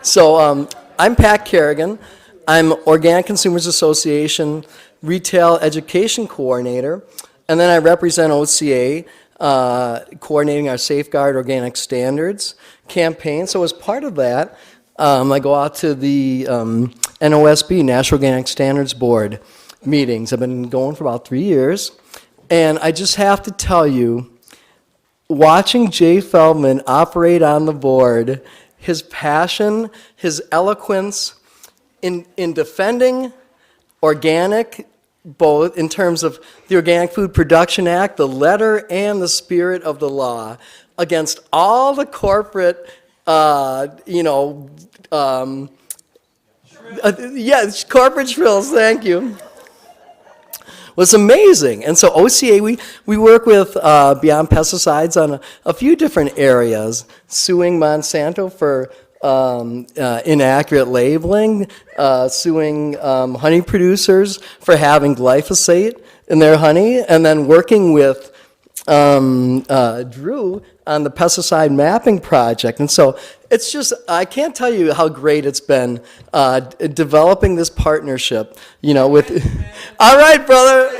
I'm Pat Kerrigan. I'm Organic Consumers Association Retail Education Coordinator, and then I represent OCA, coordinating our Safeguard Organic Standards campaign. So as part of that, I go out to the NOSB, National Organic Standards Board meetings. I've been going for about 3 years, and I just have to tell you, watching Jay Feldman operate on the board, his passion, his eloquence in defending organic, both in terms of the Organic Food Production Act, the letter and the spirit of the law, against all the corporate, yes, corporate shrills, thank you, was amazing. And so OCA, we work with Beyond Pesticides on a few different areas, suing Monsanto for inaccurate labeling, suing honey producers for having glyphosate in their honey, and then working with Drew on the pesticide mapping project. And so it's just, I can't tell you how great it's been developing this partnership, with, all right, brother,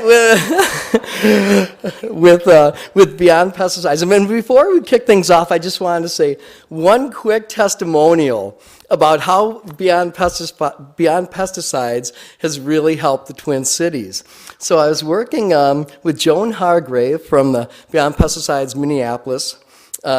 with Beyond Pesticides. And then before we kick things off, I just wanted to say one quick testimonial about how Beyond Pesticides has really helped the Twin Cities. So I was working with Joan Hargrave from the Beyond Pesticides Minneapolis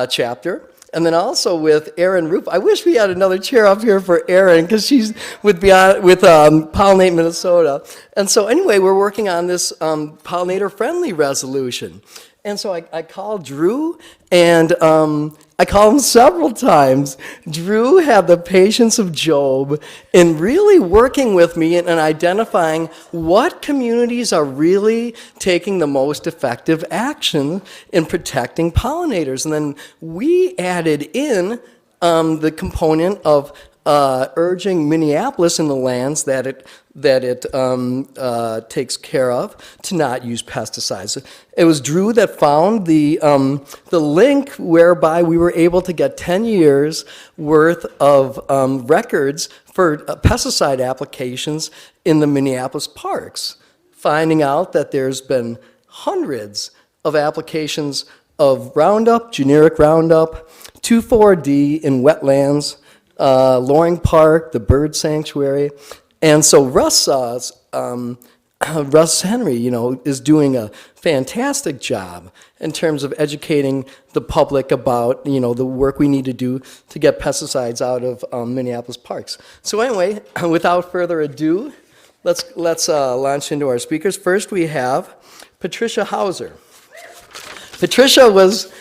chapter, and then also with Erin Roop. I wish we had another chair up here for Erin, because she's with Pollinate Minnesota. And so anyway, we're working on this pollinator-friendly resolution. And so I called Drew, and I called him several times. Drew had the patience of Job in really working with me and identifying what communities are really taking the most effective action in protecting pollinators. And then we added in the component of urging Minneapolis and the lands that it takes care of to not use pesticides. It was Drew that found the link whereby we were able to get 10 years worth of records for pesticide applications in the Minneapolis parks, finding out that there's been hundreds of applications of Roundup, generic Roundup, 2,4-D in wetlands, Loring Park, the bird sanctuary. And so Russ Henry, is doing a fantastic job in terms of educating the public about, the work we need to do to get pesticides out of Minneapolis parks. So anyway, without further ado, let's launch into our speakers. First, we have Patricia Hauser. Patricia was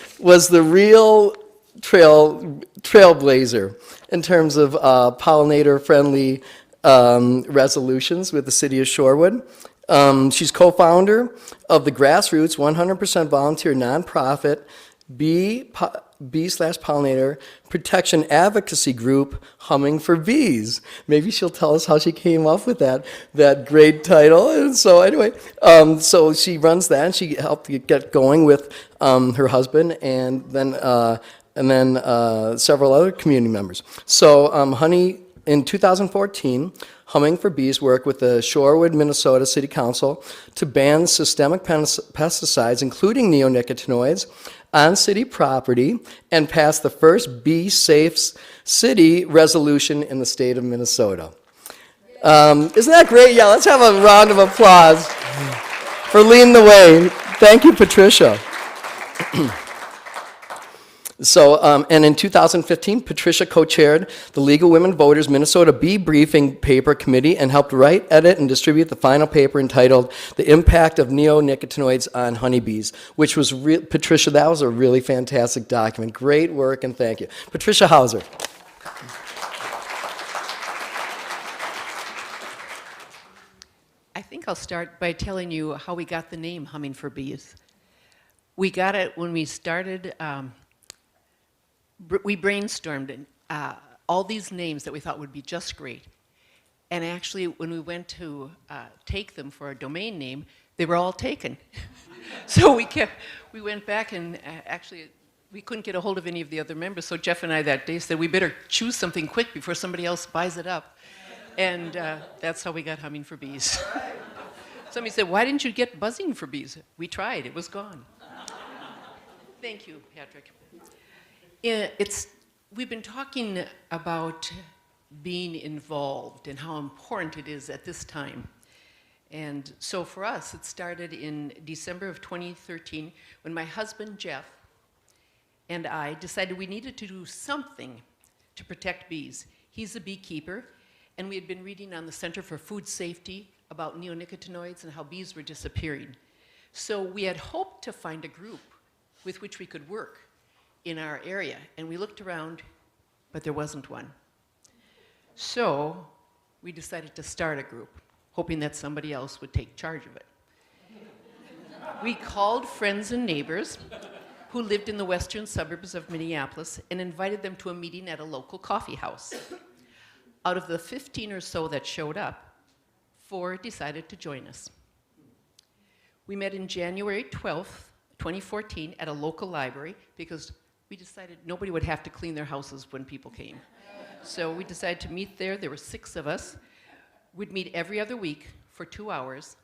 the real trailblazer in terms of pollinator-friendly resolutions with the city of Shorewood. She's co-founder of the grassroots 100% volunteer nonprofit bee/pollinator protection advocacy group, Humming for Bees. Maybe she'll tell us how she came up with that great title. And so anyway, so she runs that, and she helped get going with her husband and then several other community members. So in 2014, Humming for Bees worked with the Shorewood, Minnesota City Council to ban systemic pesticides, including neonicotinoids, on city property, and passed the first bee-safe city resolution in the state of Minnesota. Isn't that great? Yeah, let's have a round of applause for leading the way. Thank you, Patricia. So, and in 2015, Patricia co-chaired the League of Women Voters Minnesota Bee Briefing Paper Committee and helped write, edit, and distribute the final paper entitled The Impact of Neonicotinoids on Honeybees, which was, Patricia, that was a really fantastic document. Great work, and thank you. Patricia Hauser. I think I'll start by telling you how we got the name Humming for Bees. We got it when we started, we brainstormed all these names that we thought would be just great. And actually, when we went to take them for a domain name, they were all taken. So we went back and actually we couldn't get a hold of any of the other members, so Jeff and I that day said we better choose something quick before somebody else buys it up. And that's how we got Humming for Bees. Somebody said, why didn't you get Buzzing for Bees? We tried, it was gone. Thank you, Patrick. We've been talking about being involved and how important it is at this time. And so for us, it started in December of 2013 when my husband, Jeff, and I decided we needed to do something to protect bees. He's a beekeeper, and we had been reading on the Center for Food Safety about neonicotinoids and how bees were disappearing. So we had hoped to find a group with which we could work in our area, and we looked around, but there wasn't one. So we decided to start a group, hoping that somebody else would take charge of it. We called friends and neighbors who lived in the western suburbs of Minneapolis and invited them to a meeting at a local coffee house. Out of the 15 or so that showed up, 4 decided to join us. We met in January 12th, 2014 at a local library because we decided nobody would have to clean their houses when people came. So we decided to meet there. There were 6 of us. We'd meet every other week for 2 hours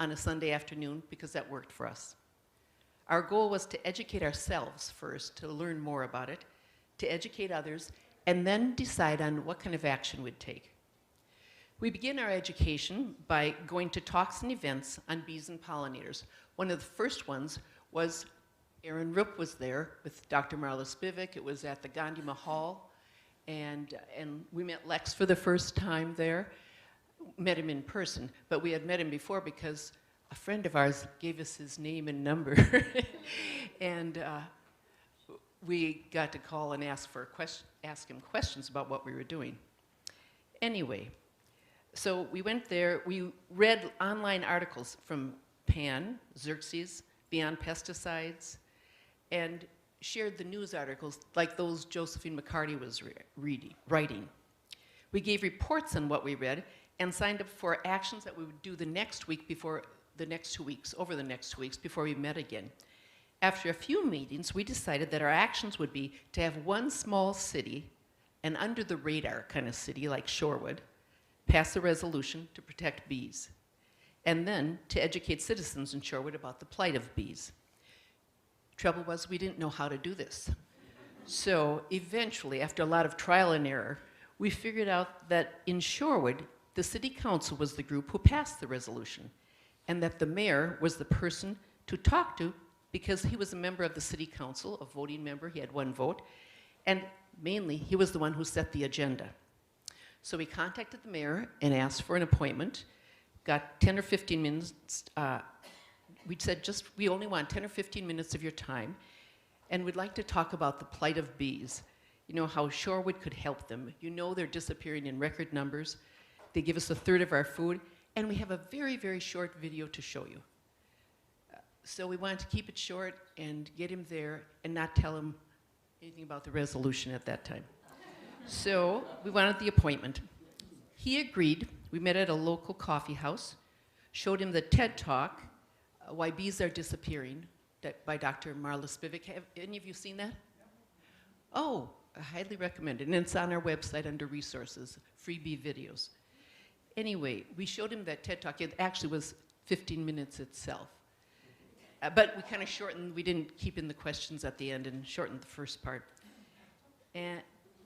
on a Sunday afternoon because that worked for us. Our goal was to educate ourselves first, to learn more about it, to educate others, and then decide on what kind of action we'd take. We begin our education by going to talks and events on bees and pollinators. One of the first ones was Aaron Rupp was there with Dr. Marla Spivak. It was at the Gandhi Mahal, and we met Lex for the first time there. Met him in person, but we had met him before because a friend of ours gave us his name and number, and we got to call and ask him questions about what we were doing. Anyway, so we went there. We read online articles from PAN, Xerxes, Beyond Pesticides, and shared the news articles like those Josephine McCarty was writing. We gave reports on what we read and signed up for actions that we would do the next week before the next 2 weeks, over the next 2 weeks before we met again. After a few meetings, we decided that our actions would be to have one small city, an under the radar kind of city like Shorewood, pass a resolution to protect bees, and then to educate citizens in Shorewood about the plight of bees. Trouble was we didn't know how to do this. So eventually, after a lot of trial and error, we figured out that in Shorewood, the city council was the group who passed the resolution, and that the mayor was the person to talk to because he was a member of the city council, a voting member, he had 1 vote, and mainly he was the one who set the agenda. So we contacted the mayor and asked for an appointment, got 10 or 15 minutes, we said we only want 10 or 15 minutes of your time, and we'd like to talk about the plight of bees. You know, how Shorewood could help them. You know they're disappearing in record numbers. They give us 1/3 of our food, and we have a very, very short video to show you. So we wanted to keep it short and get him there and not tell him anything about the resolution at that time. So we wanted the appointment. He agreed. We met at a local coffee house, showed him the TED Talk, Why Bees Are Disappearing, by Dr. Marla Spivak. Have any of you seen that? Oh, I highly recommend it. And it's on our website under resources, free bee videos. Anyway, we showed him that TED Talk. It actually was 15 minutes itself. But we kind of shortened, we didn't keep in the questions at the end and shortened the first part. And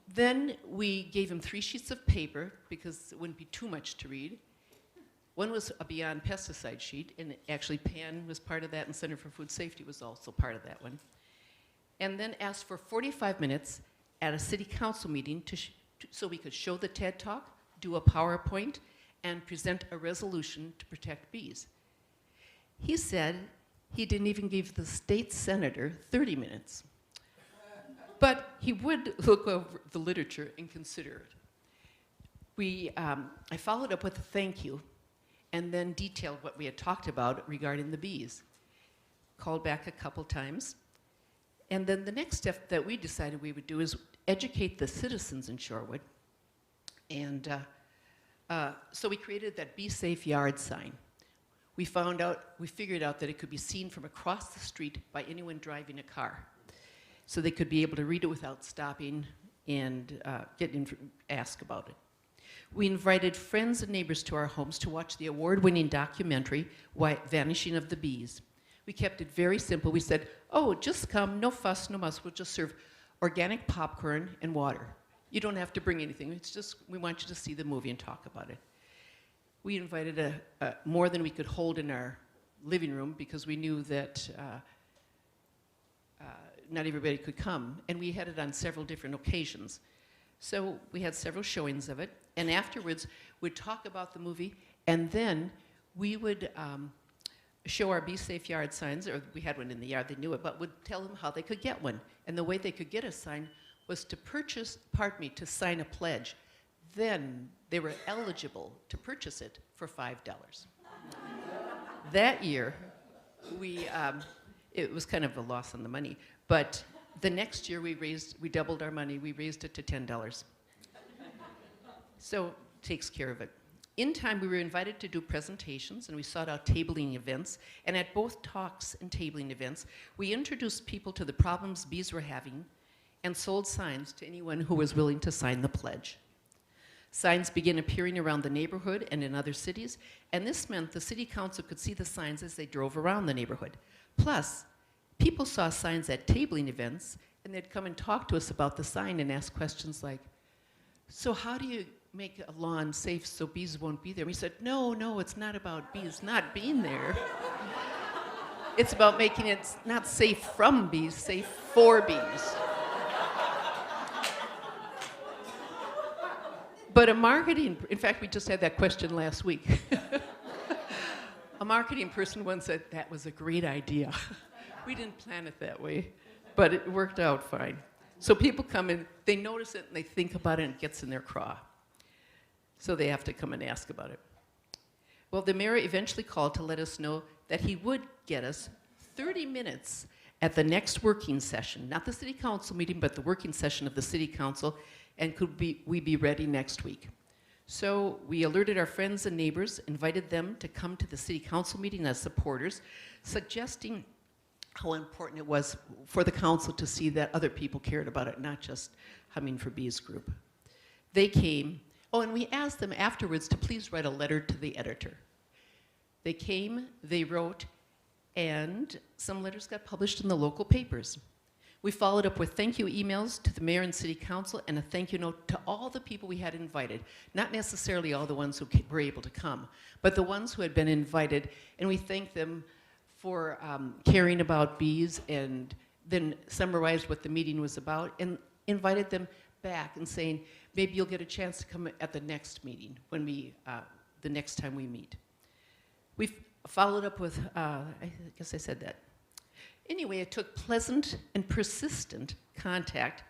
then we gave him 3 sheets of paper because it wouldn't be too much to read. One was a Beyond Pesticide sheet, and actually PAN was part of that, and Center for Food Safety was also part of that one. And then asked for 45 minutes at a city council meeting so we could show the TED Talk, do a PowerPoint, and present a resolution to protect bees. He said he didn't even give the state senator 30 minutes. But he would look over the literature and consider it. I followed up with a thank you and then detailed what we had talked about regarding the bees. Called back a couple times. And then the next step that we decided we would do is educate the citizens in Shorewood. And so we created that Be Safe Yard sign. We figured out that it could be seen from across the street by anyone driving a car. so they could be able to read it without stopping and ask about it. We invited friends and neighbors to our homes to watch the award-winning documentary, Vanishing of the Bees. We kept it very simple. We said, oh, just come, no fuss, no muss. We'll just serve organic popcorn and water. You don't have to bring anything. It's just, we want you to see the movie and talk about it. We invited more than we could hold in our living room because we knew that not everybody could come. And we had it on several different occasions. So we had several showings of it. And afterwards, we'd talk about the movie, and then we would show our Be Safe Yard signs, or we had one in the yard, they knew it, but would tell them how they could get one. And the way they could get a sign was to to sign a pledge. Then they were eligible to purchase it for $5. That year, it was kind of a loss on the money, but the next year we doubled our money, we raised it to $10. So, takes care of it. In time, we were invited to do presentations, and we sought out tabling events. And at both talks and tabling events, we introduced people to the problems bees were having and sold signs to anyone who was willing to sign the pledge. Signs began appearing around the neighborhood and in other cities, and this meant the city council could see the signs as they drove around the neighborhood. Plus, people saw signs at tabling events, and they'd come and talk to us about the sign and ask questions like, so how do you make a lawn safe so bees won't be there? We said, no, it's not about bees not being there. It's about making it not safe from bees, safe for bees. But in fact, we just had that question last week. A marketing person once said, that was a great idea. We didn't plan it that way, but it worked out fine. So people come in, they notice it, and they think about it, and it gets in their craw. So they have to come and ask about it. Well, the mayor eventually called to let us know that he would get us 30 minutes at the next working session, not the city council meeting, but the working session of the city council, and we be ready next week. So we alerted our friends and neighbors, invited them to come to the city council meeting as supporters, suggesting how important it was for the council to see that other people cared about it, not just Humming for Bees group. They came, and we asked them afterwards to please write a letter to the editor. They came, they wrote, and some letters got published in the local papers. We followed up with thank you emails to the mayor and city council and a thank you note to all the people we had invited, not necessarily all the ones who were able to come, but the ones who had been invited, and we thanked them for caring about bees, and then summarized what the meeting was about and invited them back and saying, maybe you'll get a chance to come at the next meeting, when the next time we meet. We followed up with, I guess I said that. Anyway, it took pleasant and persistent contact,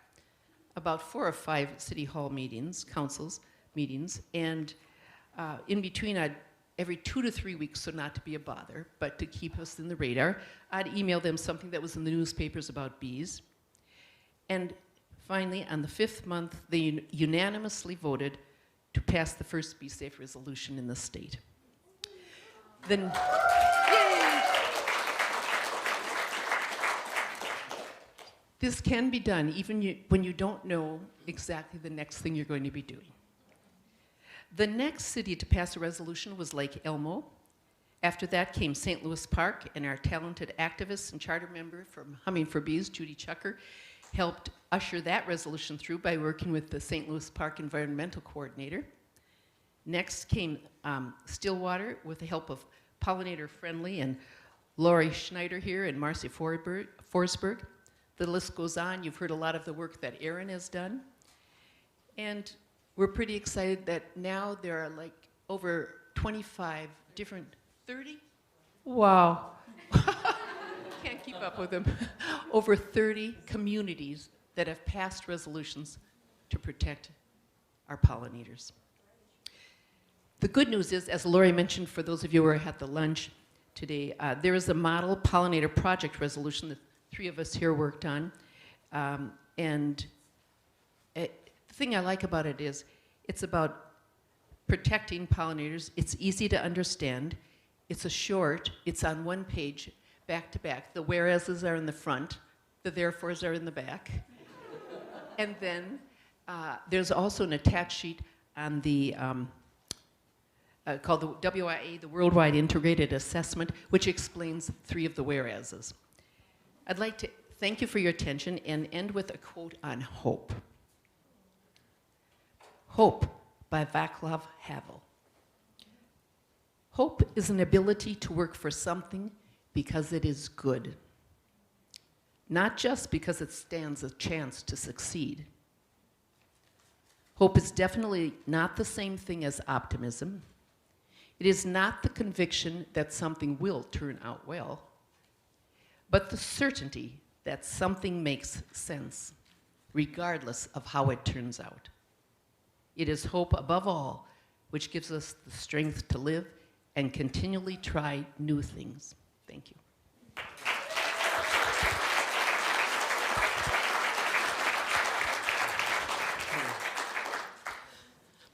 about 4 or 5 city hall meetings, councils meetings, and in between every 2 to 3 weeks, so not to be a bother, but to keep us in the radar, I'd email them something that was in the newspapers about bees. And finally, on the 5th month, they unanimously voted to pass the first Be Safe resolution in the state. Then, yay! This can be done even when you don't know exactly the next thing you're going to be doing. The next city to pass a resolution was Lake Elmo. After that came St. Louis Park, and our talented activist and charter member from Humming for Bees, Judy Chucker, helped usher that resolution through by working with the St. Louis Park Environmental Coordinator. Next came Stillwater with the help of Pollinator Friendly and Lori Schneider here and Marcy Forsberg. The list goes on. You've heard a lot of the work that Erin has done. And we're pretty excited that now there are like over 25 different, 30? Wow. Can't keep up with them. Over 30 communities that have passed resolutions to protect our pollinators. The good news is, as Lori mentioned, for those of you who were at the lunch today, there is a model pollinator project resolution that 3 of us here worked on. The thing I like about it is it's about protecting pollinators. It's easy to understand. It's a short, it's on one page, back to back. The whereases are in the front, The therefores are in the back. And then there's also an attached sheet on the called the WIA, the Worldwide Integrated Assessment, which explains 3 of the whereases. I'd like to thank you for your attention and end with a quote on hope. Hope by Václav Havel. Hope is an ability to work for something because it is good, not just because it stands a chance to succeed. Hope is definitely not the same thing as optimism. It is not the conviction that something will turn out well, but the certainty that something makes sense, regardless of how it turns out. It is hope above all, which gives us the strength to live and continually try new things. Thank you.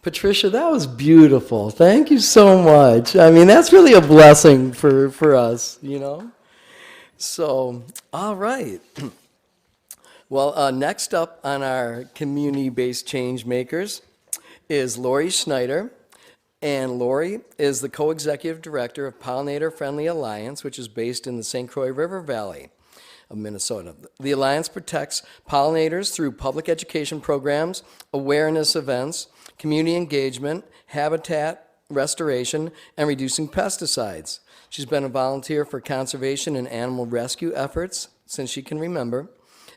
Patricia, that was beautiful. Thank you so much. I mean, that's really a blessing for us, you know? So, all right. Well, next up on our community-based change makers is Lori Schneider. And Lori is the co-executive director of Pollinator Friendly Alliance, which is based in the St. Croix River Valley of Minnesota. The Alliance protects pollinators through public education programs, awareness events, community engagement, habitat restoration, and reducing pesticides. She's been a volunteer for conservation and animal rescue efforts since she can remember,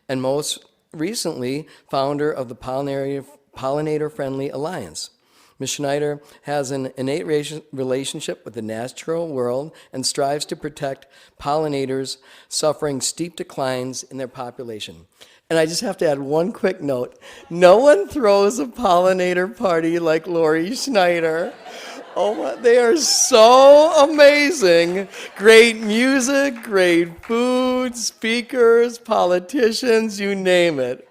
and most recently, founder of the Pollinator Friendly Alliance. Ms. Schneider has an innate relationship with the natural world and strives to protect pollinators suffering steep declines in their population. And I just have to add one quick note. No one throws a pollinator party like Lori Schneider. Oh, they are so amazing. Great music, great food, speakers, politicians, you name it.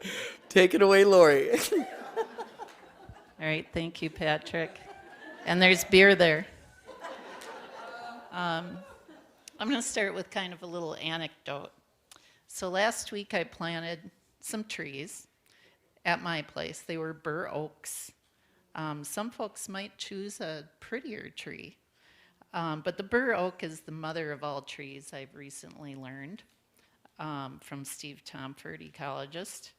Take it away, Lori. All right, thank you, Patrick. And there's beer there. I'm going to start with kind of a little anecdote. So last week I planted some trees at my place. They were bur oaks. Some folks might choose a prettier tree, but the bur oak is the mother of all trees, I've recently learned from Steve Tomford, ecologist.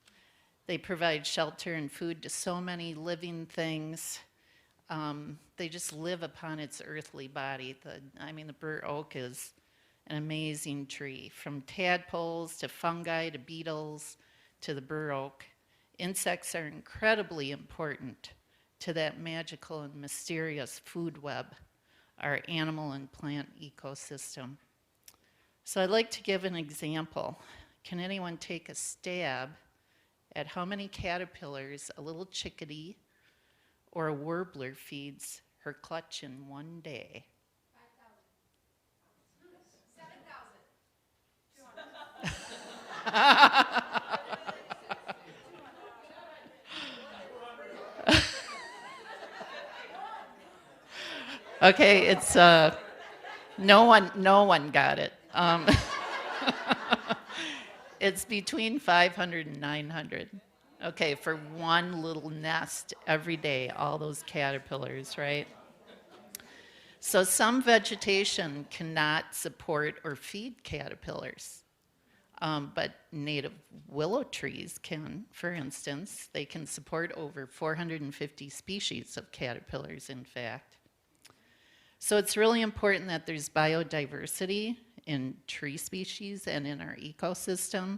They provide shelter and food to so many living things. They just live upon its earthly body. The bur oak is an amazing tree, from tadpoles to fungi to beetles to the bur oak. Insects are incredibly important to that magical and mysterious food web, our animal and plant ecosystem. So I'd like to give an example. Can anyone take a stab at how many caterpillars a little chickadee or a warbler feeds her clutch in one day? 7,000. Okay, it's no one got it. It's between 500 and 900. Okay, for one little nest every day, all those caterpillars, right? So some vegetation cannot support or feed caterpillars, but native willow trees can, for instance. They can support over 450 species of caterpillars, in fact. So it's really important that there's biodiversity in tree species and in our ecosystem.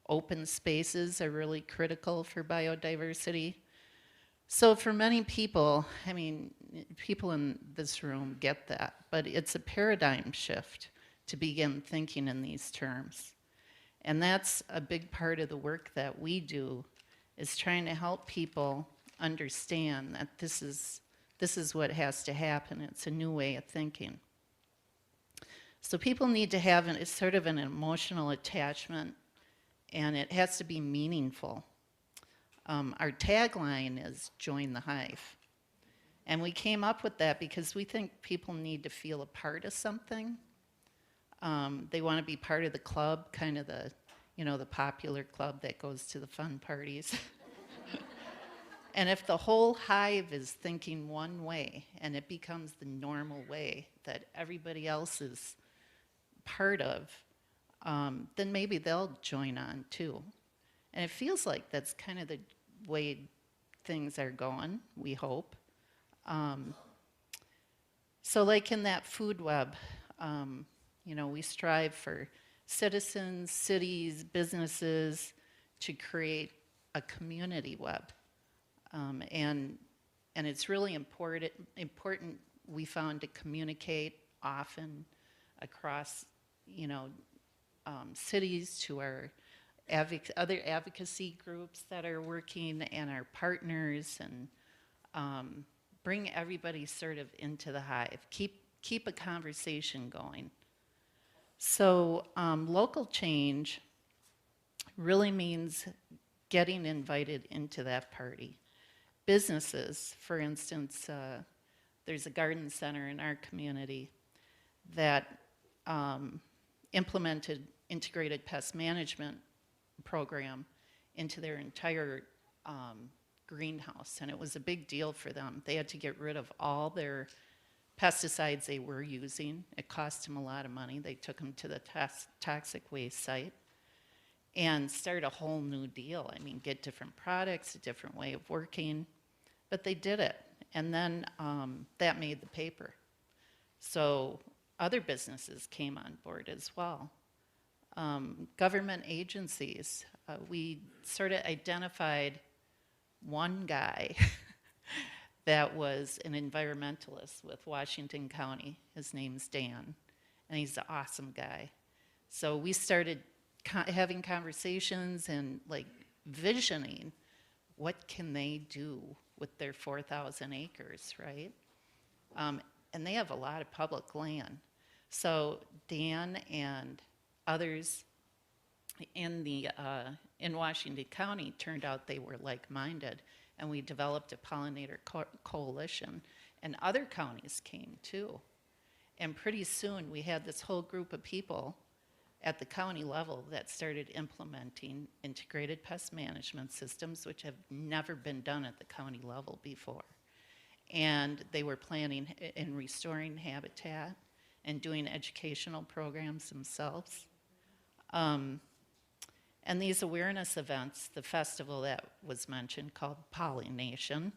Open spaces are really critical for biodiversity. So for many people, people in this room get that, but it's a paradigm shift to begin thinking in these terms. And that's a big part of the work that we do, is trying to help people understand that this is what has to happen. It's a new way of thinking. So people need to have it's sort of an emotional attachment, and it has to be meaningful. Our tagline is "Join the Hive." And we came up with that because we think people need to feel a part of something. They want to be part of the club, kind of you know, the popular club that goes to the fun parties. And if the whole hive is thinking one way and it becomes the normal way that everybody else is part of, then maybe they'll join on too. And it feels like that's kind of the way things are going, we hope. So like in that food web, you know, we strive for citizens, cities, businesses to create a community web. And it's really important, we found, to communicate often across, you know, cities, to our other advocacy groups that are working, and our partners, and bring everybody sort of into the hive. Keep a conversation going. So local change really means getting invited into that party. Businesses, for instance, there's a garden center in our community that implemented integrated pest management program into their entire greenhouse, and it was a big deal for them. They had to get rid of all their pesticides they were using. It cost them a lot of money. They took them to the toxic waste site and start a whole new deal. I mean, get different products, a different way of working, but they did it. And then that made the paper. So other businesses came on board as well. Government agencies, we sort of identified one guy that was an environmentalist with Washington County. His name's Dan, and he's an awesome guy. So we started having conversations and like visioning what can they do with their 4,000 acres, right? And they have a lot of public land. So Dan and others in Washington County turned out they were like-minded, and we developed a pollinator coalition, and other counties came too. And pretty soon we had this whole group of people at the county level that started implementing integrated pest management systems, which have never been done at the county level before. And they were planning and restoring habitat and doing educational programs themselves. And these awareness events, the festival that was mentioned called Pollination,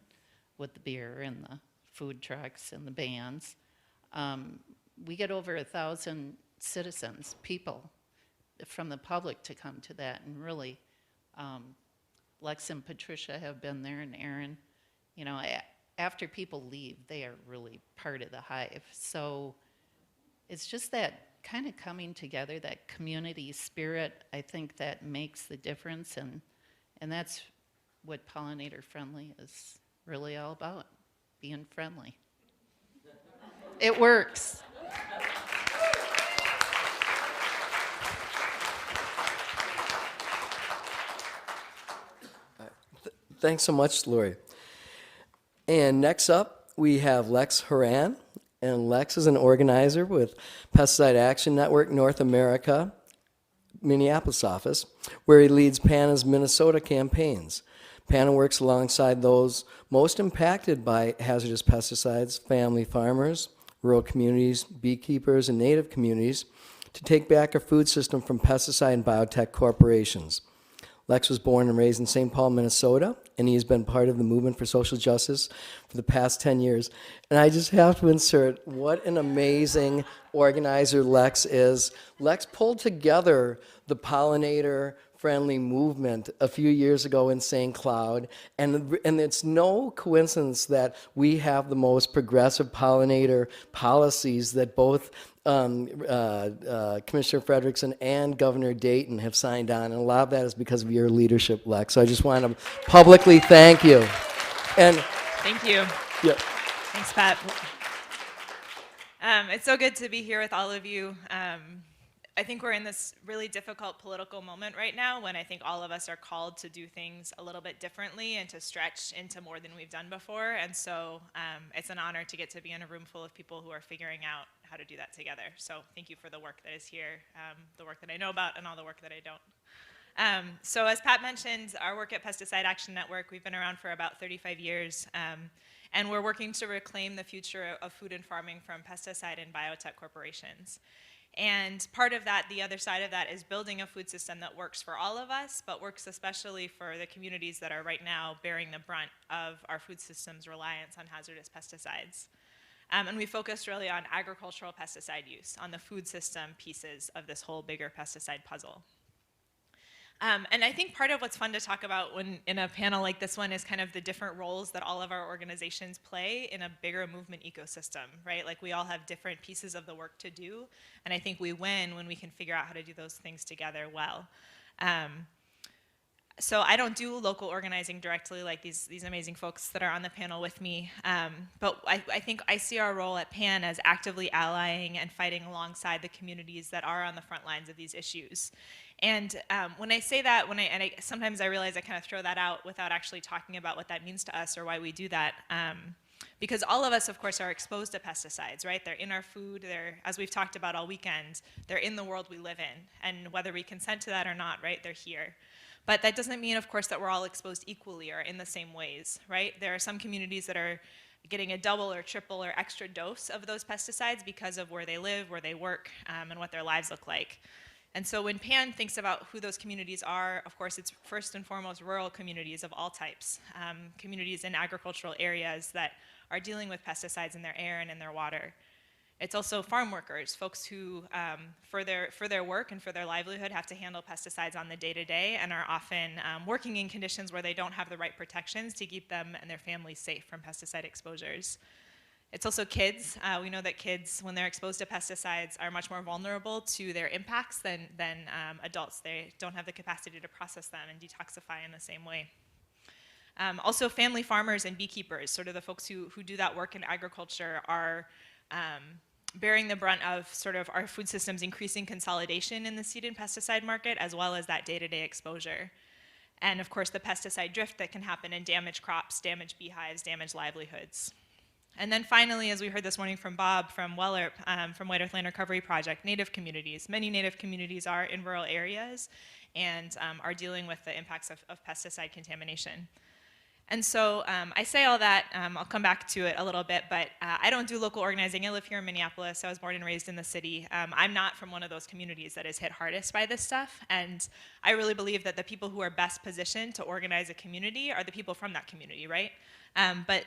with the beer and the food trucks and the bands, we get over 1,000 citizens, people from the public to come to that. And really, Lex and Patricia have been there, and Aaron. You know, after people leave, they are really part of the hive. So it's just that kind of coming together, that community spirit, I think, that makes the difference, and that's what Pollinator Friendly is really all about, being friendly. It works. Thanks so much, Lori. And next up, we have Lex Horan. And Lex is an organizer with Pesticide Action Network North America, Minneapolis office, where he leads PANA's Minnesota campaigns. PANA works alongside those most impacted by hazardous pesticides, family farmers, rural communities, beekeepers, and native communities to take back our food system from pesticide and biotech corporations. Lex was born and raised in St. Paul, Minnesota, and he has been part of the movement for social justice for the past 10 years. And I just have to insert what an amazing organizer Lex is. Lex pulled together the pollinator-friendly movement a few years ago in St. Cloud, and it's no coincidence that we have the most progressive pollinator policies that both Commissioner Frederickson and Governor Dayton have signed on, and a lot of that is because of your leadership, Lex. So I just want to publicly thank you. And thank you. yeah, Thanks, Pat. It's so good to be here with all of you. I think we're in this really difficult political moment right now when I think all of us are called to do things a little bit differently and to stretch into more than we've done before. And so it's an honor to get to be in a room full of people who are figuring out how to do that together. So thank you for the work that is here, the work that I know about, and all the work that I don't. So as Pat mentioned, our work at Pesticide Action Network, we've been around for about 35 years, and we're working to reclaim the future of food and farming from pesticide and biotech corporations. And part of that, the other side of that, is building a food system that works for all of us, but works especially for the communities that are right now bearing the brunt of our food system's reliance on hazardous pesticides. And we focused really on agricultural pesticide use, on the food system pieces of this whole bigger pesticide puzzle. And I think part of what's fun to talk about when in a panel like this one is kind of the different roles that all of our organizations play in a bigger movement ecosystem, right? Like we all have different pieces of the work to do, and I think we win when we can figure out how to do those things together well. So I don't do local organizing directly like these amazing folks that are on the panel with me, but I think I see our role at PAN as actively allying and fighting alongside the communities that are on the front lines of these issues. And when I say that, sometimes I realize I kind of throw that out without actually talking about what that means to us or why we do that. Because all of us, of course, are exposed to pesticides, right? They're in our food, they're, as we've talked about all weekend, they're in the world we live in. And whether we consent to that or not, right, they're here. But that doesn't mean, of course, that we're all exposed equally or in the same ways, right? There are some communities that are getting a double or triple or extra dose of those pesticides because of where they live, where they work, and what their lives look like. And so when PAN thinks about who those communities are, of course, it's first and foremost rural communities of all types, communities in agricultural areas that are dealing with pesticides in their air and in their water. It's also farm workers, folks who, for their work and for their livelihood, have to handle pesticides on the day-to-day and are often working in conditions where they don't have the right protections to keep them and their families safe from pesticide exposures. It's also kids. We know that kids, when they're exposed to pesticides, are much more vulnerable to their impacts than adults. They don't have the capacity to process them and detoxify in the same way. Also, family farmers and beekeepers, sort of the folks who do that work in agriculture, are bearing the brunt of sort of our food system's increasing consolidation in the seed and pesticide market, as well as that day-to-day exposure. And of course, the pesticide drift that can happen and damage crops, damage beehives, damage livelihoods. And then finally, as we heard this morning from Bob from WELRP, from White Earth Land Recovery Project, Native communities. Many Native communities are in rural areas and are dealing with the impacts of pesticide contamination. And so I say all that, I'll come back to it a little bit, but I don't do local organizing. I live here in Minneapolis. I was born and raised in the city. I'm not from one of those communities that is hit hardest by this stuff, and I really believe that the people who are best positioned to organize a community are the people from that community, right? But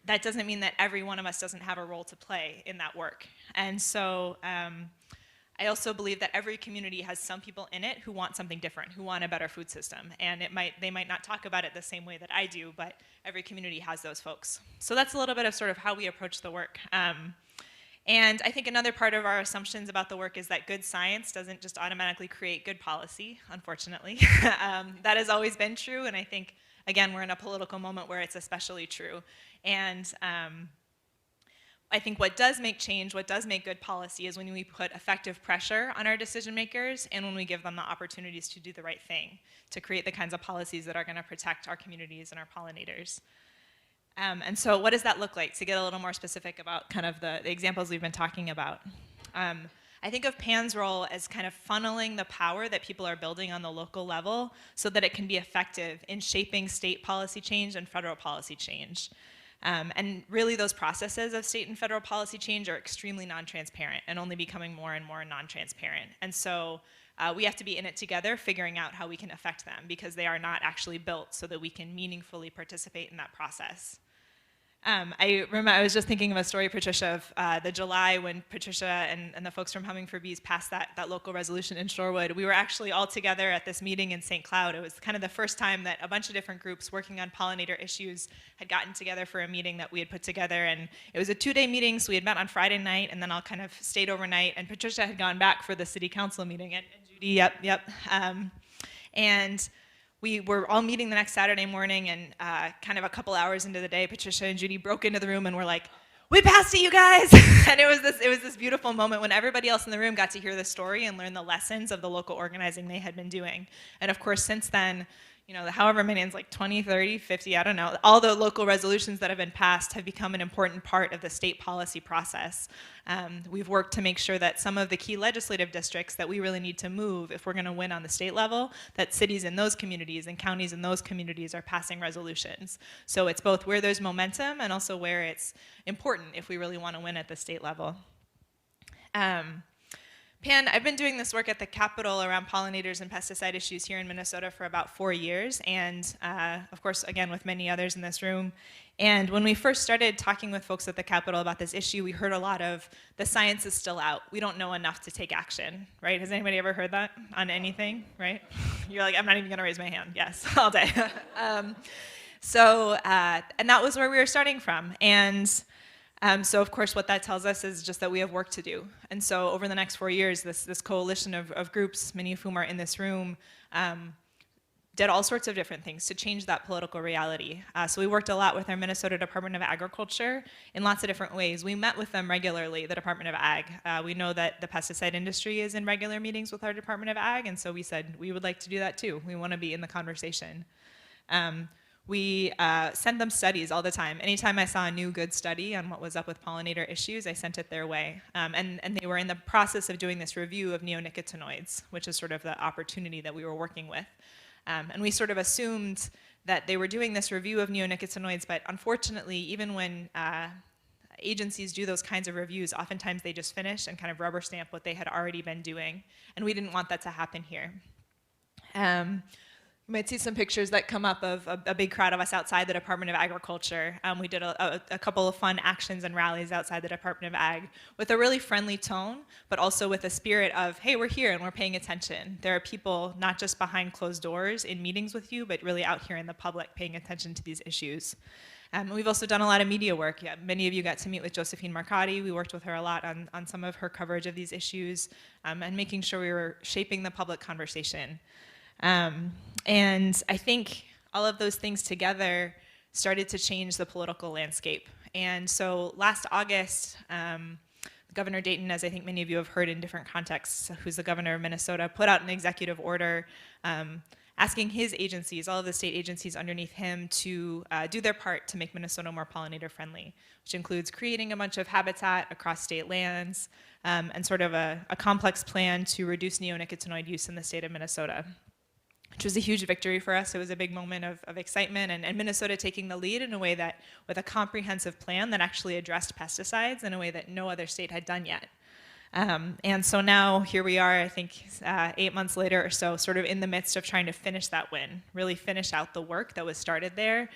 that doesn't mean that every one of us doesn't have a role to play in that work. And so I also believe that every community has some people in it who want something different, who want a better food system. And they might not talk about it the same way that I do, but every community has those folks. So that's a little bit of sort of how we approach the work. And I think another part of our assumptions about the work is that good science doesn't just automatically create good policy, unfortunately. That has always been true, and I think, again, we're in a political moment where it's especially true. And I think what does make change, what does make good policy, is when we put effective pressure on our decision makers and when we give them the opportunities to do the right thing, to create the kinds of policies that are going to protect our communities and our pollinators. And so what does that look like, to get a little more specific about kind of the examples we've been talking about? I think of PAN's role as kind of funneling the power that people are building on the local level so that it can be effective in shaping state policy change and federal policy change. And really those processes of state and federal policy change are extremely non-transparent and only becoming more and more non-transparent. And so we have to be in it together, figuring out how we can affect them, because they are not actually built so that we can meaningfully participate in that process. I remember, I was just thinking of a story, Patricia, of the July when Patricia and the folks from Humming for Bees passed that local resolution in Shorewood. We were actually all together at this meeting in St. Cloud. It was kind of the first time that a bunch of different groups working on pollinator issues had gotten together for a meeting that we had put together. And it was a 2-day meeting, so we had met on Friday night, and then all kind of stayed overnight. And Patricia had gone back for the city council meeting, and Judy, yep. And we were all meeting the next Saturday morning, and kind of a couple hours into the day, Patricia and Judy broke into the room and were like, "We passed it, you guys!" And it was this beautiful moment when everybody else in the room got to hear the story and learn the lessons of the local organizing they had been doing. And of course, since then, however many, it's like 20, 30, 50, I don't know. All the local resolutions that have been passed have become an important part of the state policy process. We've worked to make sure that some of the key legislative districts that we really need to move if we're going to win on the state level, that cities in those communities and counties in those communities are passing resolutions. So it's both where there's momentum and also where it's important if we really want to win at the state level. Pan, I've been doing this work at the Capitol around pollinators and pesticide issues here in Minnesota for about 4 years, and of course, again, with many others in this room. And when we first started talking with folks at the Capitol about this issue, we heard a lot of, the science is still out. We don't know enough to take action, right? Has anybody ever heard that on anything, right? You're like, I'm not even gonna raise my hand. Yes, all day. And that was where we were starting from. And so of course what that tells us is just that we have work to do. And so over the next 4 years, this coalition of groups, many of whom are in this room, did all sorts of different things to change that political reality. So we worked a lot with our Minnesota Department of Agriculture in lots of different ways. We met with them regularly, the Department of Ag. We know that the pesticide industry is in regular meetings with our Department of Ag, and so we said we would like to do that too. We want to be in the conversation. We send them studies all the time. Anytime I saw a new good study on what was up with pollinator issues, I sent it their way. And they were in the process of doing this review of neonicotinoids, which is sort of the opportunity that we were working with. And we sort of assumed that they were doing this review of neonicotinoids, but unfortunately, even when agencies do those kinds of reviews, oftentimes they just finish and kind of rubber stamp what they had already been doing. And we didn't want that to happen here. You might see some pictures that come up of a big crowd of us outside the Department of Agriculture. We did a couple of fun actions and rallies outside the Department of Ag with a really friendly tone, but also with a spirit of, hey, we're here and we're paying attention. There are people not just behind closed doors in meetings with you, but really out here in the public paying attention to these issues. We've also done a lot of media work. Yeah, many of you got to meet with Josephine Marcotti. We worked with her a lot on some of her coverage of these issues and making sure we were shaping the public conversation. And I think all of those things together started to change the political landscape. And so last August, Governor Dayton, as I think many of you have heard in different contexts, who's the governor of Minnesota, put out an executive order asking his agencies, all of the state agencies underneath him, to do their part to make Minnesota more pollinator friendly, which includes creating a bunch of habitat across state lands and sort of a complex plan to reduce neonicotinoid use in the state of Minnesota, which was a huge victory for us. It was a big moment of excitement, and Minnesota taking the lead in a way that, with a comprehensive plan that actually addressed pesticides in a way that no other state had done yet. And so now here we are, I think 8 months later or so, sort of in the midst of trying to finish that win, really finish out the work that was started there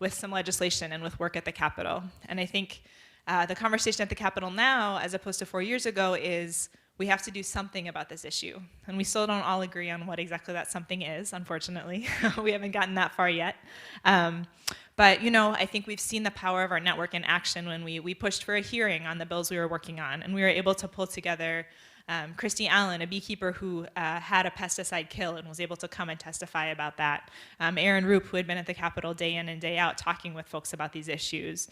with some legislation and with work at the Capitol. And I think the conversation at the Capitol now, as opposed to 4 years ago, is we have to do something about this issue. And we still don't all agree on what exactly that something is, unfortunately. We haven't gotten that far yet. But I think we've seen the power of our network in action when we pushed for a hearing on the bills we were working on, and we were able to pull together Christy Allen, a beekeeper who had a pesticide kill and was able to come and testify about that. Aaron Roop, who had been at the Capitol day in and day out talking with folks about these issues.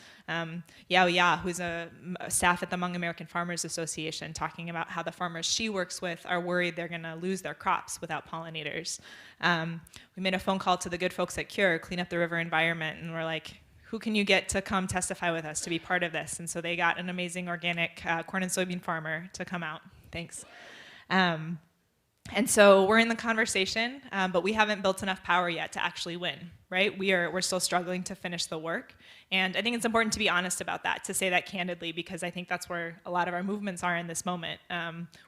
Yao Ya, who's a staff at the Hmong American Farmers Association, talking about how the farmers she works with are worried they're going to lose their crops without pollinators. We made a phone call to the good folks at CURE, Clean Up the River Environment, and we're like, who can you get to come testify with us to be part of this? And so they got an amazing organic corn and soybean farmer to come out. Thanks. And so we're in the conversation, but we haven't built enough power yet to actually win, right? We're still struggling to finish the work. And I think it's important to be honest about that, to say that candidly, because I think that's where a lot of our movements are in this moment.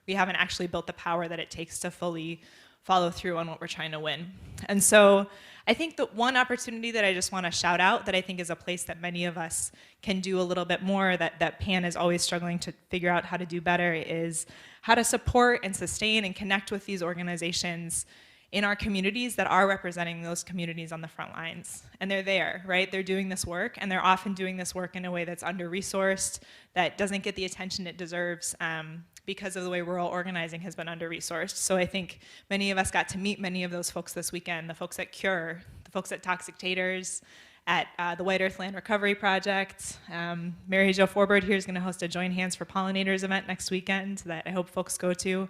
We haven't actually built the power that it takes to fully follow through on what we're trying to win. And so I think the one opportunity that I just want to shout out that I think is a place that many of us can do a little bit more, that PAN is always struggling to figure out how to do better, is how to support and sustain and connect with these organizations in our communities that are representing those communities on the front lines. And they're there, right? They're doing this work, and they're often doing this work in a way that's under-resourced, that doesn't get the attention it deserves because of the way rural organizing has been under-resourced. So I think many of us got to meet many of those folks this weekend, the folks at CURE, the folks at Toxic Taters, at the White Earth Land Recovery Project. Mary Jo Forbert here is going to host a Join Hands for Pollinators event next weekend that I hope folks go to.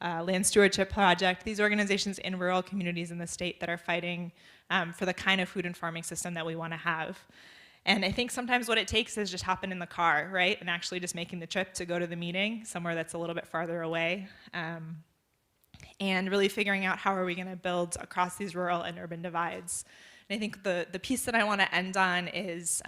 Land Stewardship Project, these organizations in rural communities in the state that are fighting for the kind of food and farming system that we want to have. And I think sometimes what it takes is just hopping in the car, right? And actually just making the trip to go to the meeting somewhere that's a little bit farther away. And really figuring out how are we going to build across these rural and urban divides. And I think the piece that I want to end on is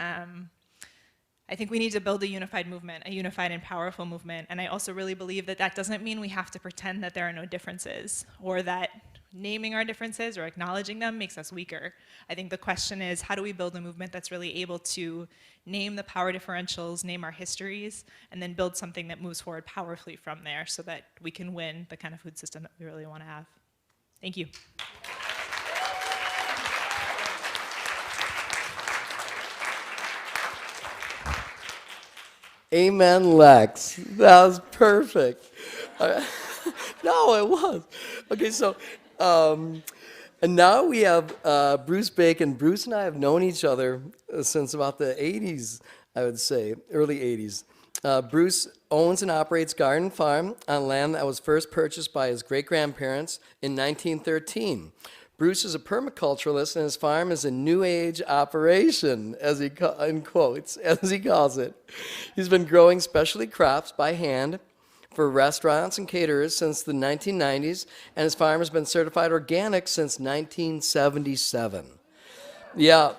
I think we need to build a unified movement, a unified and powerful movement. And I also really believe that that doesn't mean we have to pretend that there are no differences or that naming our differences or acknowledging them makes us weaker. I think the question is, how do we build a movement that's really able to name the power differentials, name our histories, and then build something that moves forward powerfully from there so that we can win the kind of food system that we really want to have. Thank you. Amen, Lex. That was perfect. No, it was. Okay, so, and now we have Bruce Bacon. Bruce and I have known each other since about the 80s, I would say, early 80s. Bruce owns and operates Garden Farm on land that was first purchased by his great-grandparents in 1913. Bruce is a permaculturalist, and his farm is a new age operation, as he in quotes, as he calls it. He's been growing specialty crops by hand for restaurants and caterers since the 1990s, and his farm has been certified organic since 1977. Yeah.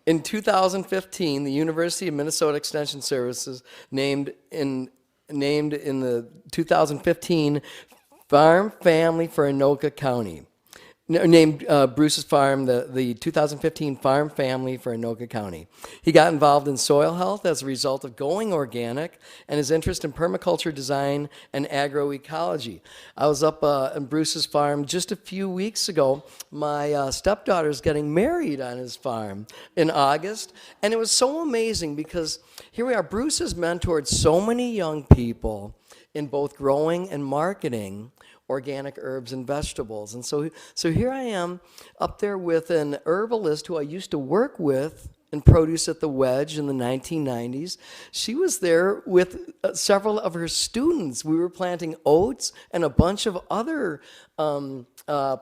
In 2015, the University of Minnesota Extension Services named in the 2015 Farm Family for Anoka County. Named Bruce's farm the 2015 Farm Family for Anoka County. He got involved in soil health as a result of going organic and his interest in permaculture design and agroecology. I was up on Bruce's farm just a few weeks ago. My stepdaughter's getting married on his farm in August, and it was so amazing because here we are. Bruce has mentored so many young people in both growing and marketing organic herbs and vegetables. And so here I am up there with an herbalist who I used to work with in produce at the Wedge in the 1990s. She was there with several of her students. We were planting oats and a bunch of other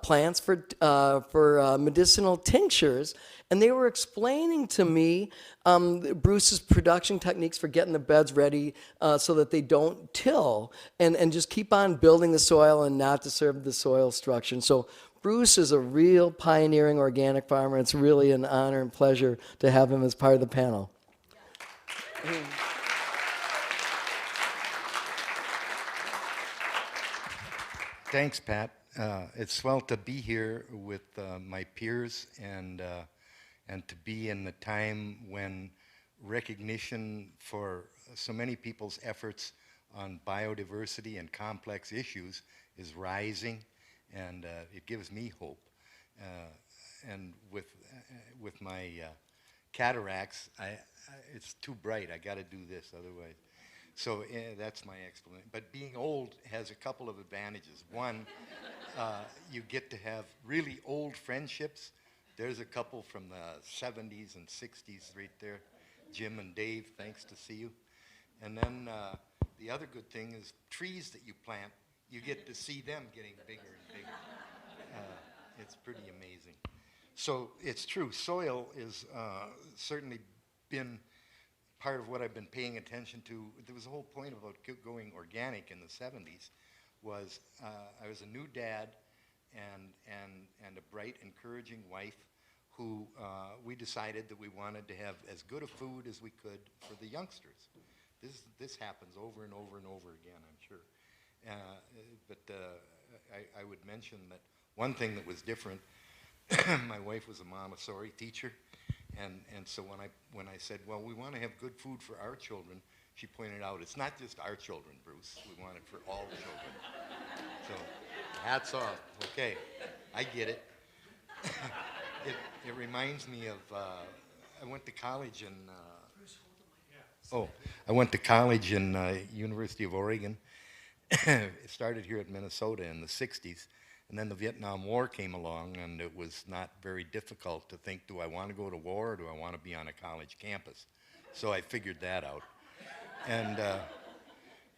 plants for medicinal tinctures. And they were explaining to me Bruce's production techniques for getting the beds ready so that they don't till and just keep on building the soil and not disturb the soil structure. And so Bruce is a real pioneering organic farmer. It's really an honor and pleasure to have him as part of the panel. Thanks, Pat. It's swell to be here with my peers and to be in the time when recognition for so many people's efforts on biodiversity and complex issues is rising, and it gives me hope. And with my cataracts, it's too bright. I got to do this otherwise. So that's my explanation. But being old has a couple of advantages. One, you get to have really old friendships. There's a couple from the 70s and 60s right there. Jim and Dave, thanks to see you. And then the other good thing is trees that you plant, you get to see them getting bigger and bigger. It's pretty amazing. So it's true, soil is certainly been part of what I've been paying attention to. There was a whole point about going organic in the 70s was I was a new dad and a bright, encouraging wife who we decided that we wanted to have as good a food as we could for the youngsters. This happens over and over and over again, I'm sure. But I would mention that one thing that was different, my wife was a Montessori teacher, and so when I said, well, we want to have good food for our children, she pointed out, it's not just our children, Bruce. We want it for all children. So, hats off. Okay, I get it. It reminds me of, I went to college in, I went to college in University of Oregon. It started here at Minnesota in the 60s. And then the Vietnam War came along, and it was not very difficult to think, do I want to go to war or do I want to be on a college campus? So I figured that out. And,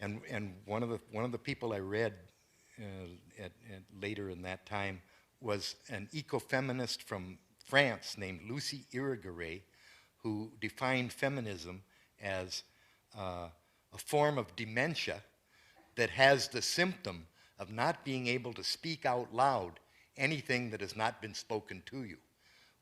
and one of the people I read at later in that time was an ecofeminist from France named Lucy Irigaray, who defined feminism as a form of dementia that has the symptom of not being able to speak out loud anything that has not been spoken to you,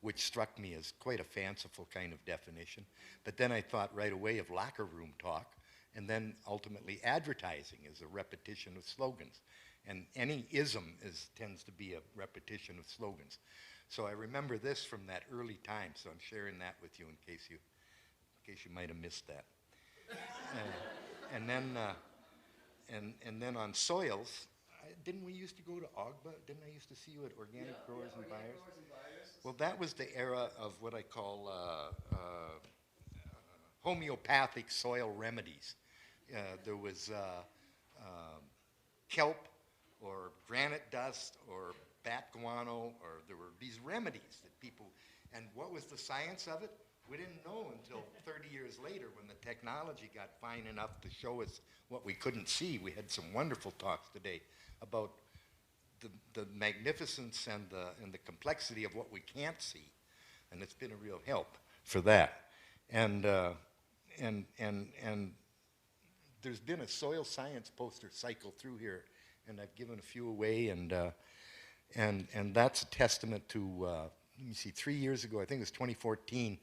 which struck me as quite a fanciful kind of definition. But then I thought right away of locker room talk, and then ultimately advertising is a repetition of slogans. And any ism tends to be a repetition of slogans. So I remember this from that early time, so I'm sharing that with you in case you might have missed that. And then on soils, didn't we used to go to OGBA? Didn't I used to see you at Organic Growers and Buyers? Well, that was the era of what I call homeopathic soil remedies. There was kelp or granite dust or bat guano, or there were these remedies that people, and what was the science of it? We didn't know until 30 years later when the technology got fine enough to show us what we couldn't see. We had some wonderful talks today about the magnificence and the complexity of what we can't see, and it's been a real help for that. And there's been a soil science poster cycle through here, and I've given a few away, and that's a testament to, let me see, 3 years ago, I think it was 2014,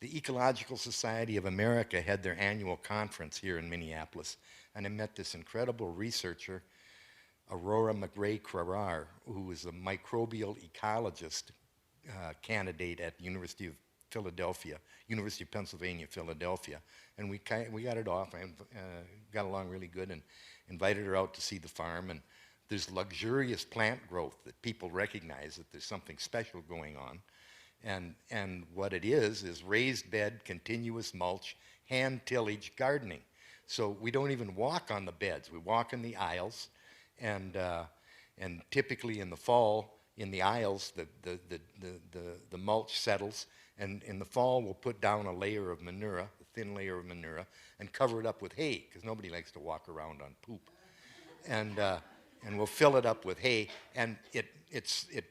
the Ecological Society of America had their annual conference here in Minneapolis, and I met this incredible researcher, Aurora McRae-Crerar, who was a microbial ecologist candidate at the University of Philadelphia, University of Pennsylvania, Philadelphia, and we got it off. I got along really good and invited her out to see the farm, and there's luxurious plant growth that people recognize that there's something special going on. And what it is raised bed, continuous mulch, hand tillage gardening. So we don't even walk on the beds. We walk in the aisles, and typically in the fall, in the aisles, the mulch settles, and in the fall we'll put down a layer of manure, a thin layer of manure, and cover it up with hay, because nobody likes to walk around on poop. And we'll fill it up with hay, and it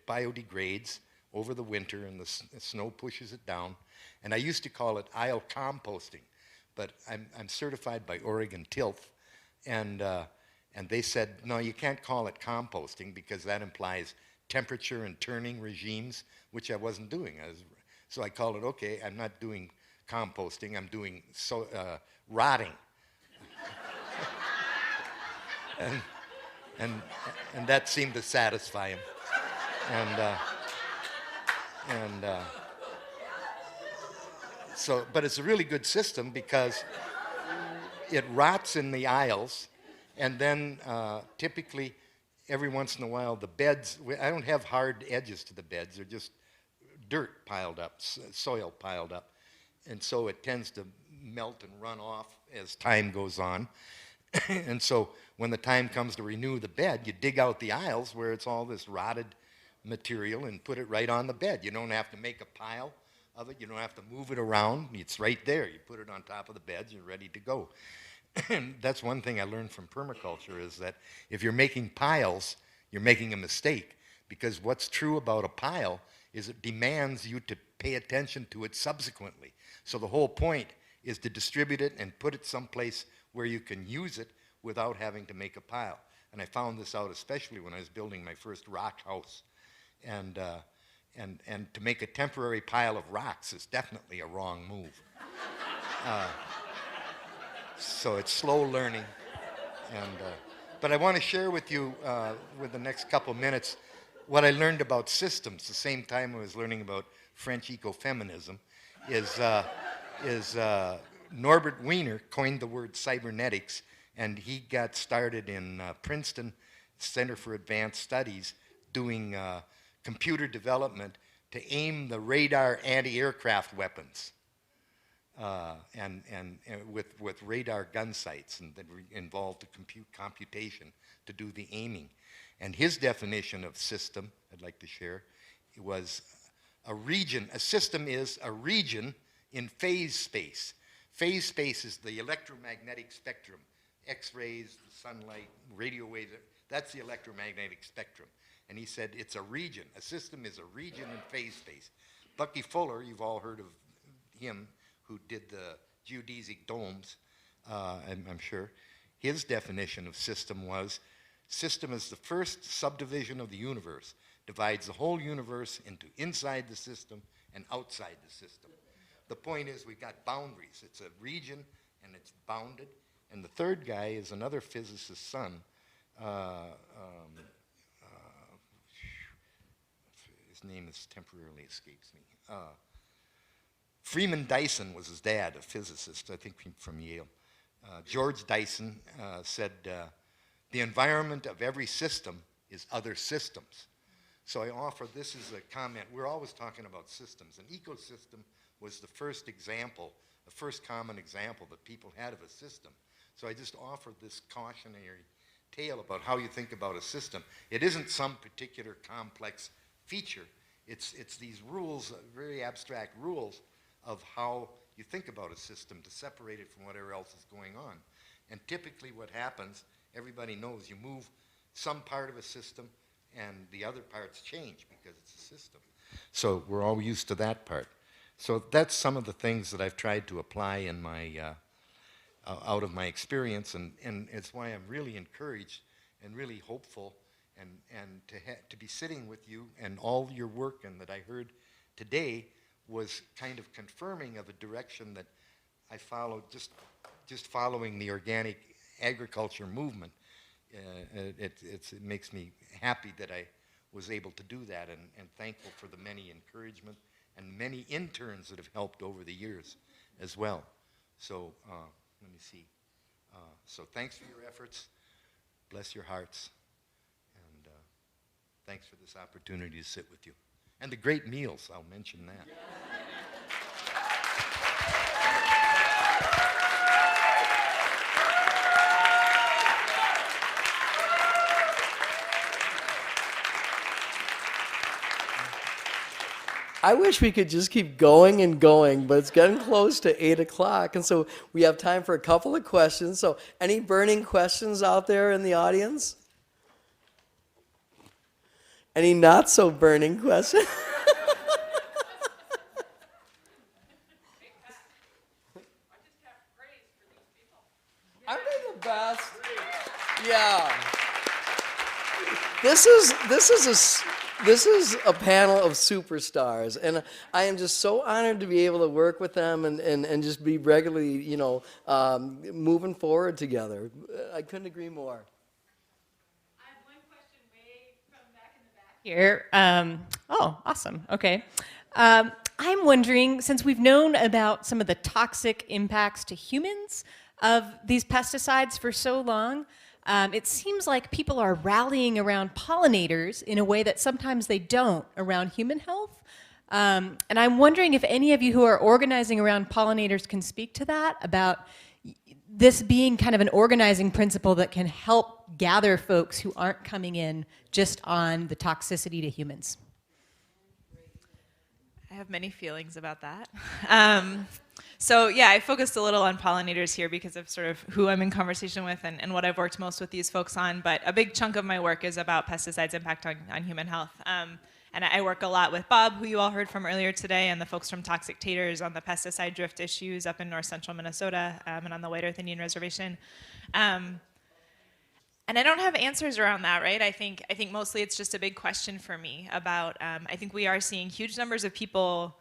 biodegrades over the winter, and the snow pushes it down. And I used to call it aisle composting, but I'm certified by Oregon Tilth, and they said, no, you can't call it composting because that implies temperature and turning regimes, which I wasn't doing. So I called it, okay, I'm not doing composting, I'm doing rotting. and that seemed to satisfy him. But it's a really good system because it rots in the aisles, and then typically every once in a while the beds, I don't have hard edges to the beds, they're just dirt piled up, soil piled up, and so it tends to melt and run off as time goes on. And so when the time comes to renew the bed, you dig out the aisles where it's all this rotted material and put it right on the bed. You don't have to make a pile of it. You don't have to move it around. It's right there. You put it on top of the beds, you're ready to go. And that's one thing I learned from permaculture is that if you're making piles, you're making a mistake, because what's true about a pile is it demands you to pay attention to it subsequently. So the whole point is to distribute it and put it someplace where you can use it without having to make a pile. And I found this out especially when I was building my first rock house. And to make a temporary pile of rocks is definitely a wrong move. So it's slow learning. But I want to share with you, with the next couple minutes, what I learned about systems the same time I was learning about French ecofeminism, is Norbert Wiener coined the word cybernetics, and he got started in Princeton Center for Advanced Studies doing computer development to aim the radar anti-aircraft weapons, and with radar gun sights, and that involved the computation to do the aiming. And his definition of system, I'd like to share, was a region. A system is a region in phase space. phase space is the electromagnetic spectrum. X-rays, sunlight, radio waves, that's the electromagnetic spectrum. And he said it's a region. A system is a region in phase space. Bucky Fuller, you've all heard of him, who did the geodesic domes, I'm sure. His definition of system was, system is the first subdivision of the universe, divides the whole universe into inside the system and outside the system. The point is we've got boundaries. It's a region and it's bounded. And the third guy is another physicist's son. His name is temporarily escapes me. Freeman Dyson was his dad, a physicist, I think from Yale. George Dyson said, the environment of every system is other systems. So I offer this as a comment. We're always talking about systems. An ecosystem was the first example, the first common example that people had of a system. So I just offer this cautionary tale about how you think about a system. It isn't some particular complex feature. It's these rules, very abstract rules of how you think about a system to separate it from whatever else is going on. And typically what happens, everybody knows you move some part of a system and the other parts change because it's a system. So we're all used to that part. So that's some of the things that I've tried to apply in my, out of my experience, and it's why I'm really encouraged and really hopeful and to be sitting with you, and all your work and that I heard today was kind of confirming of a direction that I followed, just following the organic agriculture movement. It makes me happy that I was able to do that, and thankful for the many encouragement and many interns that have helped over the years as well. So let me see. So thanks for your efforts. Bless your hearts. And thanks for this opportunity to sit with you. And the great meals, I'll mention that. I wish we could just keep going and going, but it's getting close to 8 o'clock, and so we have time for a couple of questions. So any burning questions out there in the audience? Any not so burning questions? Aren't they the best? Yeah. This is a panel of superstars, and I am just so honored to be able to work with them and just be regularly, moving forward together. I couldn't agree more. I have one question way from back in the back here. Awesome. Okay. I'm wondering, since we've known about some of the toxic impacts to humans of these pesticides for so long, it seems like people are rallying around pollinators in a way that sometimes they don't around human health. And I'm wondering if any of you who are organizing around pollinators can speak to that, about this being kind of an organizing principle that can help gather folks who aren't coming in just on the toxicity to humans. I have many feelings about that. So yeah, I focused a little on pollinators here because of sort of who I'm in conversation with and what I've worked most with these folks on, but a big chunk of my work is about pesticides' impact on human health. And I work a lot with Bob, who you all heard from earlier today, and the folks from Toxic Taters on the pesticide drift issues up in north central Minnesota and on the White Earth Indian Reservation. And I don't have answers around that, right? I think mostly it's just a big question for me about, I think we are seeing huge numbers of people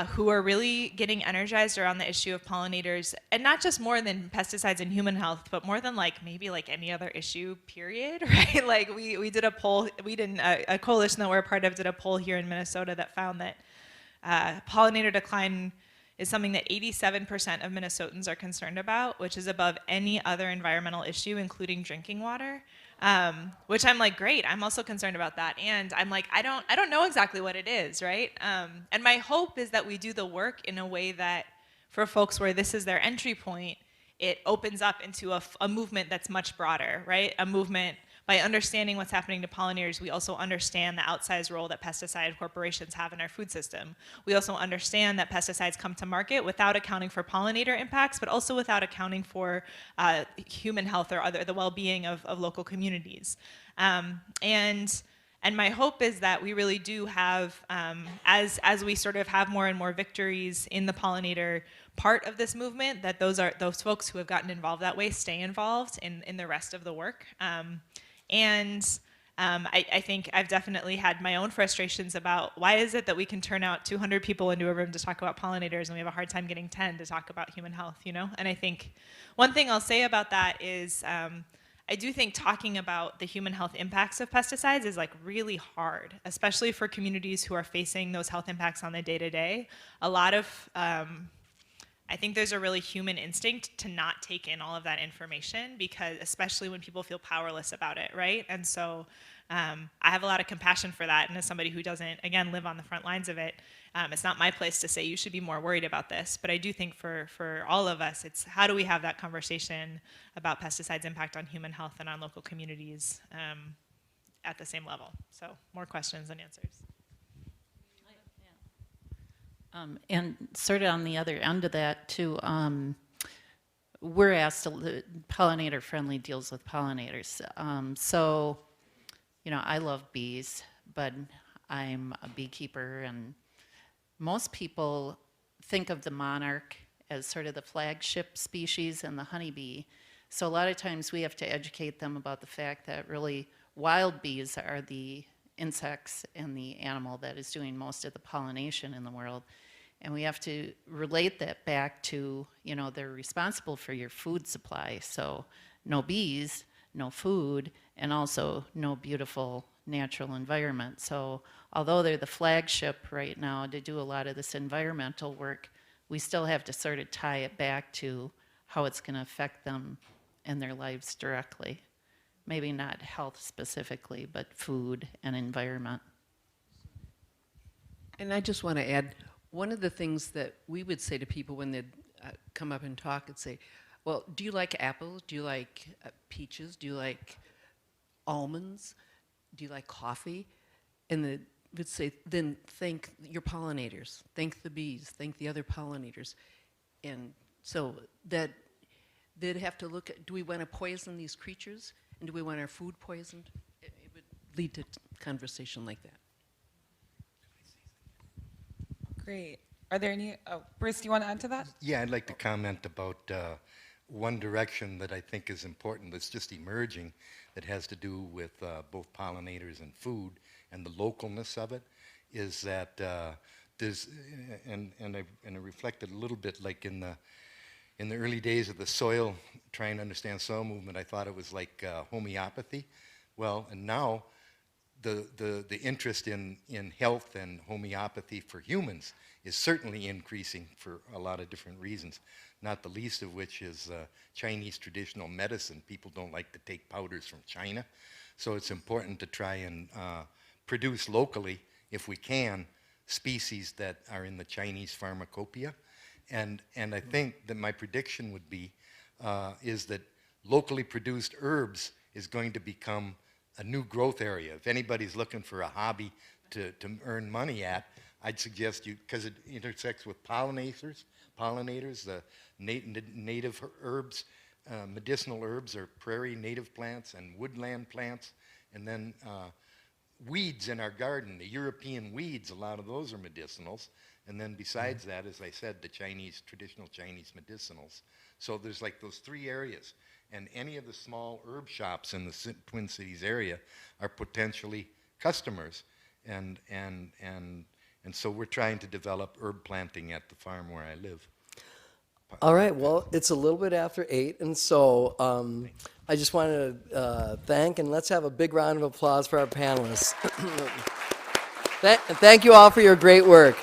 who are really getting energized around the issue of pollinators, and not just more than pesticides in human health, but more than maybe any other issue, period, right? Like we did a poll, a coalition that we're a part of did a poll here in Minnesota that found that pollinator decline is something that 87% of Minnesotans are concerned about, which is above any other environmental issue, including drinking water. Which I'm like, great, I'm also concerned about that. And I'm like, I don't know exactly what it is, right? And my hope is that we do the work in a way that for folks where this is their entry point, it opens up into a movement that's much broader, right? A movement by understanding what's happening to pollinators, we also understand the outsized role that pesticide corporations have in our food system. We also understand that pesticides come to market without accounting for pollinator impacts, but also without accounting for human health or the well-being of local communities. And my hope is that we really do have, as we sort of have more and more victories in the pollinator part of this movement, that those folks who have gotten involved that way stay involved in the rest of the work. I think I've definitely had my own frustrations about why is it that we can turn out 200 people into a room to talk about pollinators and we have a hard time getting 10 to talk about human health, you know? And I think one thing I'll say about that is I do think talking about the human health impacts of pesticides is like really hard, especially for communities who are facing those health impacts on the day-to-day. A lot of I think there's a really human instinct to not take in all of that information, because especially when people feel powerless about it, right? And so I have a lot of compassion for that. And as somebody who doesn't, again, live on the front lines of it, it's not my place to say you should be more worried about this. But I do think for all of us, it's how do we have that conversation about pesticides' impact on human health and on local communities at the same level. So more questions than answers. And sort of on the other end of that, too, we're asked to pollinator-friendly deals with pollinators. So, you know, I love bees, but I'm a beekeeper, and most people think of the monarch as sort of the flagship species and the honeybee. So a lot of times we have to educate them about the fact that really wild bees are the insects and the animal that is doing most of the pollination in the world. And we have to relate that back to, you know, they're responsible for your food supply. So no bees, no food, and also no beautiful natural environment. So although they're the flagship right now to do a lot of this environmental work, we still have to sort of tie it back to how it's going to affect them and their lives directly. Maybe not health specifically, but food and environment. And I just want to add, one of the things that we would say to people when they'd come up and talk and say, well, do you like apples? Do you like peaches? Do you like almonds? Do you like coffee? And they would say, then thank your pollinators. Thank the bees. Thank the other pollinators. And so that they'd have to look at, do we want to poison these creatures? And do we want our food poisoned? It would lead to conversation like that. Great. Are there any, Bruce, do you want to add to that? Yeah, I'd like to comment about one direction that I think is important that's just emerging that has to do with both pollinators and food and the localness of it, is that there's, and I reflected a little bit like in the early days of the soil, trying to understand soil movement, I thought it was like homeopathy. Well, and now the interest in health and homeopathy for humans is certainly increasing for a lot of different reasons, not the least of which is Chinese traditional medicine. People don't like to take powders from China, so it's important to try and produce locally, if we can, species that are in the Chinese pharmacopoeia. And I think that my prediction would be is that locally produced herbs is going to become a new growth area. If anybody's looking for a hobby to earn money at, I'd suggest you, because it intersects with pollinators, the native herbs, medicinal herbs are prairie native plants and woodland plants, and then weeds in our garden, the European weeds, a lot of those are medicinals. And then besides that, as I said, the traditional Chinese medicinals. So there's like those three areas. And any of the small herb shops in the Twin Cities area are potentially customers. And so we're trying to develop herb planting at the farm where I live. All right, well, it's a little bit after 8, and so I just want to thank, and let's have a big round of applause for our panelists. Thank you all for your great work.